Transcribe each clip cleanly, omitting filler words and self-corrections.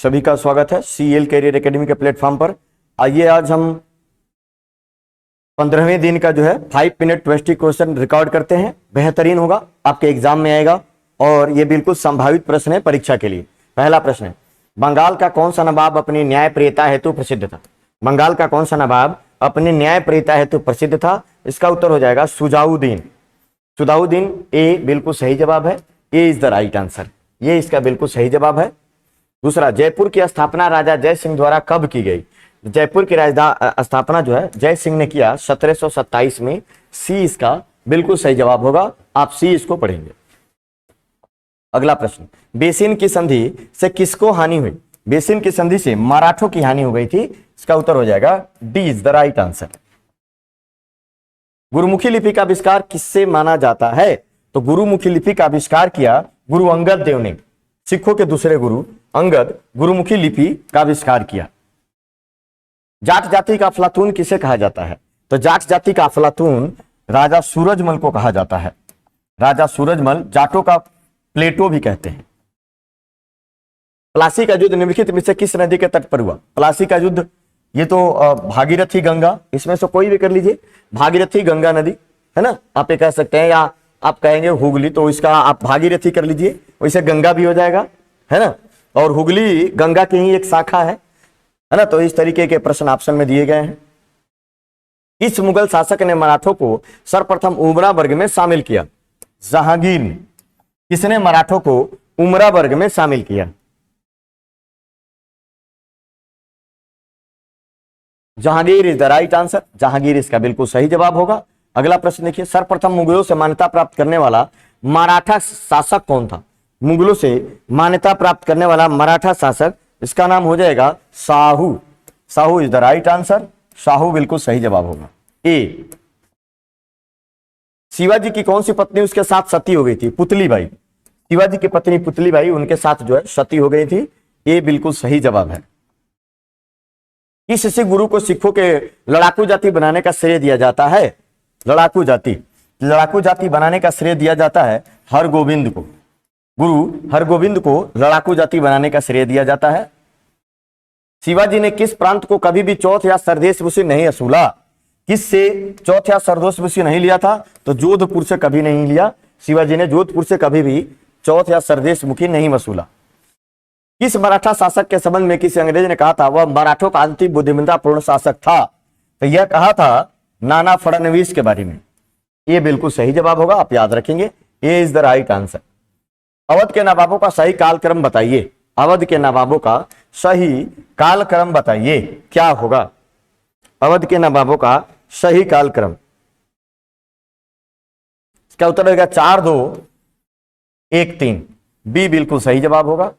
सभी का स्वागत है सीएल कैरियर एकेडमी के प्लेटफॉर्म पर। आइए आज हम 15वें दिन का जो है 5 मिनट ट्वेस्टी क्वेश्चन रिकॉर्ड करते हैं। बेहतरीन होगा, आपके एग्जाम में आएगा और ये बिल्कुल संभावित प्रश्न है परीक्षा के लिए। पहला प्रश्न है, बंगाल का कौन सा नवाब अपनी न्यायप्रियता हेतु प्रसिद्ध था? बंगाल का कौन सा नवाब अपनी न्यायप्रियता हेतु प्रसिद्ध था? इसका उत्तर हो जाएगा सुजाउद्दीन। सुजाउद्दीन ए बिल्कुल सही जवाब है। ए इज द राइट आंसर, ये इसका बिल्कुल सही जवाब है। दूसरा, जयपुर की स्थापना राजा जय सिंह द्वारा कब की गई? जयपुर की स्थापना जो है जय सिंह ने किया 1727 में। सी इसका बिल्कुल सही जवाब होगा, आप सी इसको पढ़ेंगे। अगला प्रश्न, बेसिन की संधि से किसको हानि हुई? बेसिन की संधि से मराठों की हानि हो गई थी। इसका उत्तर हो जाएगा D is the right answer. Gurmukhi लिपि का आविष्कार किससे माना जाता है? तो गुरुमुखी लिपि का आविष्कार किया गुरु अंगद देव ने। सिखों के दूसरे गुरु अंगद गुरुमुखी लिपि का आविष्कार किया। जाट जाति का अफलातून किसे कहा जाता है? तो जाट जाति का अफलातून राजा सूरजमल को कहा जाता है। राजा सूरजमल जाटों का प्लेटो भी कहते हैं। प्लासी का युद्ध निम्नलिखित में से किस नदी के तट पर हुआ? प्लासी का युद्ध, ये तो भागीरथी गंगा, इसमें से कोई भी कर लीजिए। भागीरथी गंगा नदी है ना, आप ये कह सकते हैं, या आप कहेंगे हुगली, तो इसका आप भागीरथी कर लीजिए, वैसे गंगा भी हो जाएगा, है ना। और हुगली गंगा की ही एक शाखा है ना। तो इस तरीके के प्रश्न ऑप्शन में दिए गए हैं। इस मुगल शासक ने मराठों को सर्वप्रथम उमरा वर्ग में शामिल किया? जहांगीर ने। किसने मराठों को उमरा वर्ग में शामिल किया? Jahangir is the right answer. Jahangir इसका बिल्कुल सही जवाब होगा। अगला प्रश्न देखिए, सर्वप्रथम मुगलों से मान्यता प्राप्त करने वाला मराठा शासक कौन था? मुगलों से मान्यता प्राप्त करने वाला मराठा शासक, इसका नाम हो जाएगा Shahu. Shahu is the right answer. Shahu बिल्कुल सही जवाब होगा। ए, शिवाजी की कौन सी पत्नी उसके साथ सती हो गई थी? पुतली बाई। शिवाजी की पत्नी पुतली बाई उनके साथ जो है सती हो गई थी। ए बिल्कुल सही जवाब है। किस सिख गुरु को सिखों के लड़ाकू जाति बनाने का श्रेय दिया जाता है? लड़ाकू जाति बनाने का श्रेय दिया जाता है हरगोविंद को। गुरु हरगोविंद को लड़ाकू जाति बनाने का श्रेय दिया जाता है। शिवाजी ने किस प्रांत को कभी भी चौथ या सरदेशमुखी नहीं वसूला? किससे चौथ या सरदेशमुखी नहीं लिया था? तो जोधपुर से कभी नहीं लिया। शिवाजी ने जोधपुर से कभी भी चौथ या सरदेशमुखी नहीं वसूला। किस मराठा शासक के संबंध में किसी अंग्रेज ने कहा था वह मराठों का अंतिम बुद्धिमत्तापूर्ण शासक था? तो यह कहा था नाना फडणवीस के बारे में। यह बिल्कुल सही जवाब होगा, आप याद रखेंगे। A is the right answer. Awadh के नवाबों का सही कालक्रम बताइए। अवध के नवाबों का सही कालक्रम बताइए, क्या होगा? अवध के नवाबों का सही कालक्रम, इसका उत्तर होगा 4-2-1-3। बी बिल्कुल सही जवाब होगा।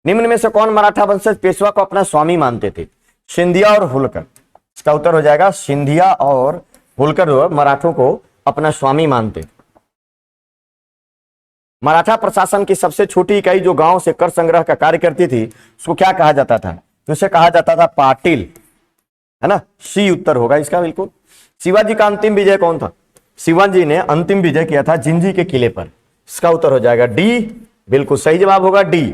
निम्न में से कौन मराठा वंशज पेशवा को अपना स्वामी मानते थे? सिंधिया और होलकर। इसका उत्तर हो जाएगा सिंधिया और होलकर जो मराठों को अपना स्वामी मानते थे। मराठा प्रशासन की सबसे छोटी इकाई जो गांव से कर संग्रह का कार्य करती थी उसको क्या कहा जाता था? उसे कहा जाता था पाटिल, है ना। सी उत्तर होगा इसका बिल्कुल। शिवाजी का अंतिम विजय कौन था? शिवाजी ने अंतिम विजय किया था जिंजी के किले पर। इसका उत्तर हो जाएगा डी, बिल्कुल सही जवाब होगा डी।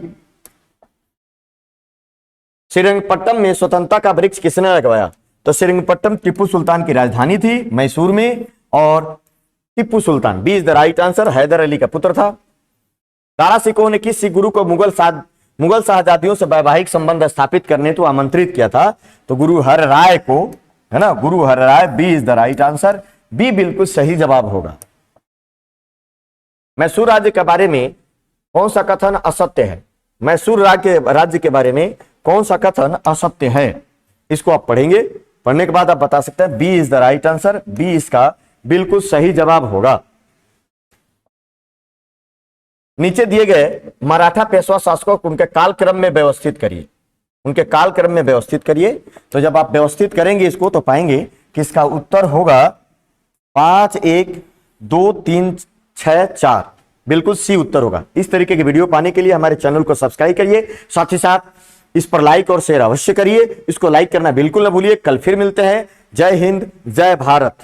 श्रीरंगपट्टम में स्वतंत्रता का वृक्ष किसने लगवाया? तो श्रीरंगपट्टम टीपू सुल्तान की राजधानी थी मैसूर में, और Tipu Sultan B is the right answer, Hyder Ali का पुत्र था। दारा सिकोह ने किस सिख गुरु को मुगल शाहजादियों से वैवाहिक संबंध स्थापित करने तो आमंत्रित किया था? तो गुरु हर राय को, है ना, Guru Har Rai. B is the right answer. B बिल्कुल सही जवाब होगा। मैसूर राज्य के बारे में कौन सा कथन असत्य है? मैसूर राज्य के बारे में कौन सा कथन असत्य है? इसको आप पढ़ेंगे, पढ़ने के बाद आप बता सकते हैं। B is the right answer. B इसका बिल्कुल सही जवाब होगा। नीचे दिए गए मराठा पेशवा शासकों को उनके कालक्रम में व्यवस्थित करिए। उनके कालक्रम में व्यवस्थित करिए। तो जब आप व्यवस्थित करेंगे इसको तो पाएंगे कि इसका उत्तर होगा 5-1-2-3-6-4। बिल्कुल सी उत्तर होगा। इस तरीके की वीडियो पाने के लिए हमारे चैनल को सब्सक्राइब करिए, साथ ही साथ इस पर लाइक और शेयर अवश्य करिए। इसको लाइक करना बिल्कुल न भूलिए। कल फिर मिलते हैं। जय हिंद, जय भारत।